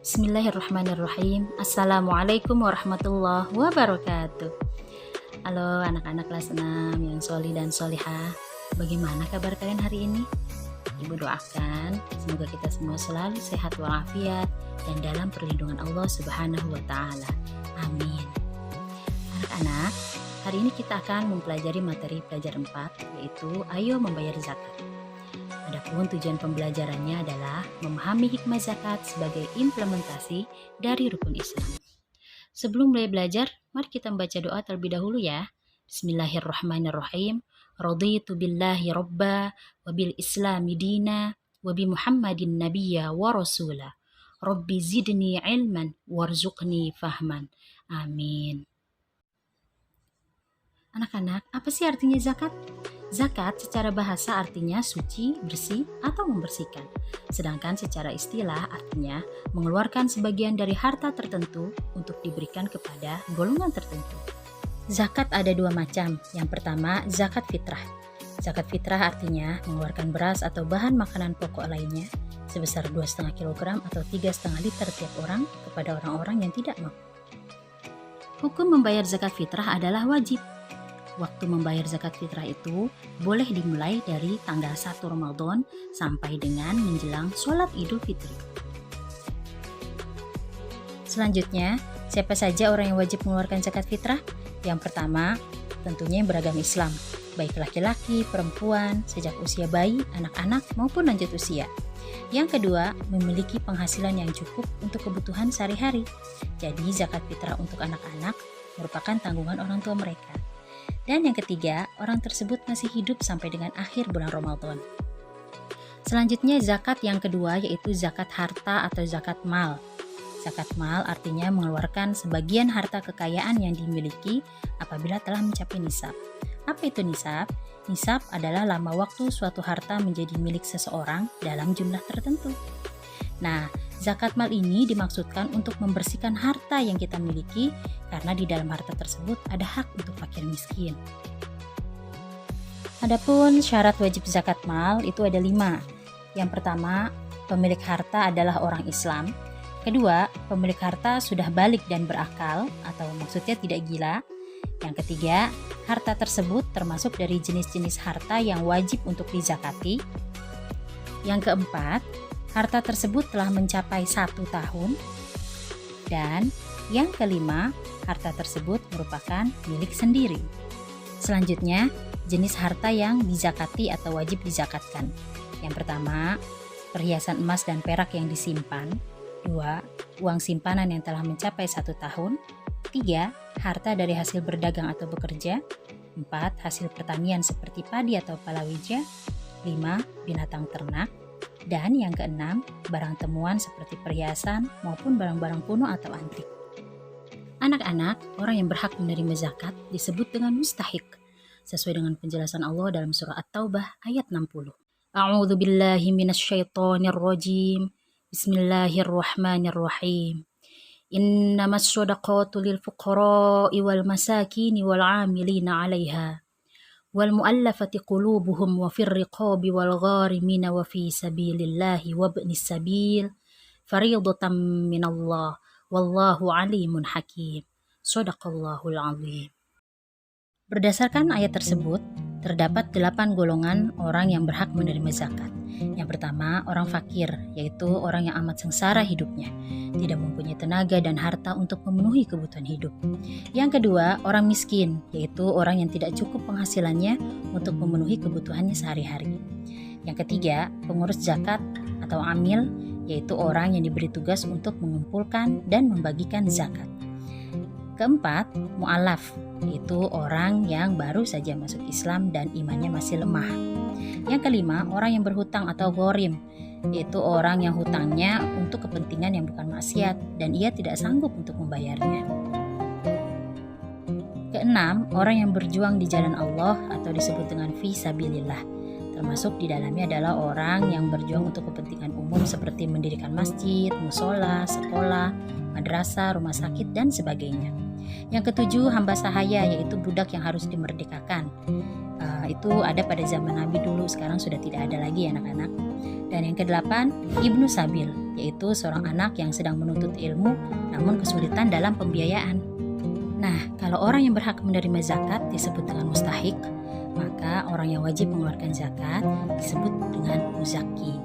Bismillahirrahmanirrahim. Assalamualaikum warahmatullahi wabarakatuh. Halo anak-anak kelas 6 yang solih dan solihah. Bagaimana kabar kalian hari ini? Ibu doakan semoga kita semua selalu sehat walafiat dan dalam perlindungan Allah Subhanahu wa Ta'ala. Amin. Anak-anak, hari ini kita akan mempelajari materi pelajaran 4, yaitu Ayo Membayar Zakat. Adapun tujuan pembelajarannya adalah memahami hikmah zakat sebagai implementasi dari rukun Islam. Sebelum mulai belajar, mari kita membaca doa terlebih dahulu ya. Bismillahirrahmanirrahim. Raditu billahi robba, wa bil islami dina, wa bi muhammadin nabiyya wa rasula. Rabbi zidni ilman, warzuqni fahman. Amin. Anak-anak, apa sih artinya zakat? Zakat secara bahasa artinya suci, bersih, atau membersihkan. Sedangkan secara istilah artinya mengeluarkan sebagian dari harta tertentu untuk diberikan kepada golongan tertentu. Zakat ada dua macam. Yang pertama, zakat fitrah. Zakat fitrah artinya mengeluarkan beras atau bahan makanan pokok lainnya sebesar 2,5 kg atau 3,5 liter tiap orang kepada orang-orang yang tidak mampu. Hukum membayar zakat fitrah adalah wajib. Waktu membayar zakat fitrah itu boleh dimulai dari tanggal 1 Ramadan sampai dengan menjelang sholat Idul Fitri. Selanjutnya, siapa saja orang yang wajib mengeluarkan zakat fitrah? Yang pertama, tentunya yang beragama Islam, baik laki-laki, perempuan, sejak usia bayi, anak-anak, maupun lanjut usia. Yang kedua, memiliki penghasilan yang cukup untuk kebutuhan sehari-hari. Jadi, zakat fitrah untuk anak-anak merupakan tanggungan orang tua mereka. Dan yang ketiga, orang tersebut masih hidup sampai dengan akhir bulan Ramadan. Selanjutnya, zakat yang kedua yaitu zakat harta atau zakat mal. Zakat mal artinya mengeluarkan sebagian harta kekayaan yang dimiliki apabila telah mencapai nisab. Apa itu nisab? Nisab adalah lama waktu suatu harta menjadi milik seseorang dalam jumlah tertentu. Nah, zakat mal ini dimaksudkan untuk membersihkan harta yang kita miliki karena di dalam harta tersebut ada hak untuk fakir miskin. Adapun syarat wajib zakat mal itu ada 5. Yang pertama, pemilik harta adalah orang Islam. Kedua, pemilik harta sudah balik dan berakal atau maksudnya tidak gila. Yang ketiga, harta tersebut termasuk dari jenis-jenis harta yang wajib untuk dizakati. Yang keempat, harta tersebut telah mencapai 1 tahun. Dan yang kelima, harta tersebut merupakan milik sendiri. Selanjutnya, jenis harta yang dizakati atau wajib dizakatkan. Yang pertama, perhiasan emas dan perak yang disimpan. 2, uang simpanan yang telah mencapai 1 tahun. 3, harta dari hasil berdagang atau bekerja. 4, hasil pertanian seperti padi atau palawija. 5, binatang ternak. Dan yang keenam, barang temuan seperti perhiasan maupun barang-barang kuno atau antik. Anak-anak, orang yang berhak menerima zakat disebut dengan mustahik, sesuai dengan penjelasan Allah dalam surah At-Taubah ayat 60. A'udzu billahi minasyaitonir rajim. Bismillahirrahmanirrahim. Innamas shadaqatu lil fuqara'i wal masakini wal 'amilina 'alaiha wal mu'allafati qulubuhum wa fir riqabi wal gharimina wa fi sabilillahi wa ibnis sabil fariidatan minallah wallahu alimun hakim. Shadaqallahul azim. Berdasarkan ayat tersebut, terdapat 8 golongan orang yang berhak menerima zakat. Yang pertama, orang fakir, yaitu orang yang amat sengsara hidupnya, tidak mempunyai tenaga dan harta untuk memenuhi kebutuhan hidup. Yang kedua, orang miskin, yaitu orang yang tidak cukup penghasilannya untuk memenuhi kebutuhannya sehari-hari. Yang ketiga, pengurus zakat atau amil, yaitu orang yang diberi tugas untuk mengumpulkan dan membagikan zakat. Keempat, mu'alaf, yaitu orang yang baru saja masuk Islam dan imannya masih lemah. Yang kelima, orang yang berhutang atau ghorim, yaitu orang yang hutangnya untuk kepentingan yang bukan maksiat dan ia tidak sanggup untuk membayarnya. Keenam, orang yang berjuang di jalan Allah atau disebut dengan fi sabilillah. Termasuk di dalamnya adalah orang yang berjuang untuk kepentingan umum seperti mendirikan masjid, musola, sekolah, madrasah, rumah sakit, dan sebagainya. Yang ketujuh, hamba sahaya, yaitu budak yang harus dimerdekakan. Itu ada pada zaman Nabi dulu, sekarang sudah tidak ada lagi anak-anak. Dan yang kedelapan, ibnu sabil, yaitu seorang anak yang sedang menuntut ilmu namun kesulitan dalam pembiayaan. Nah, kalau orang yang berhak menerima zakat disebut dengan mustahik, maka orang yang wajib mengeluarkan zakat disebut dengan muzaki.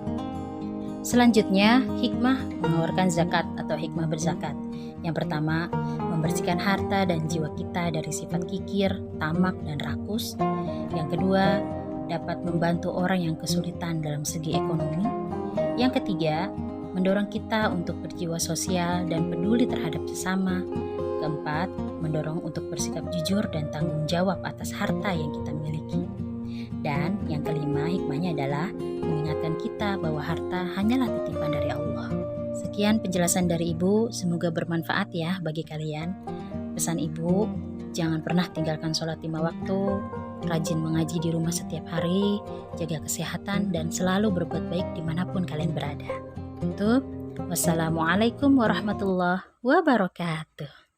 Selanjutnya, hikmah mengeluarkan zakat atau hikmah berzakat. Yang pertama, membersihkan harta dan jiwa kita dari sifat kikir, tamak, dan rakus. Yang kedua, dapat membantu orang yang kesulitan dalam segi ekonomi. Yang ketiga, mendorong kita untuk berjiwa sosial dan peduli terhadap sesama. Keempat, mendorong untuk bersikap jujur dan tanggung jawab atas harta yang kita miliki. Dan yang kelima, hikmahnya adalah mengingatkan kita bahwa harta hanyalah titipan dari Allah. Sekian penjelasan dari Ibu, semoga bermanfaat ya bagi kalian. Pesan Ibu, jangan pernah tinggalkan sholat 5 waktu, rajin mengaji di rumah setiap hari, jaga kesehatan, dan selalu berbuat baik dimanapun kalian berada. Tutup. Wassalamualaikum warahmatullahi wabarakatuh.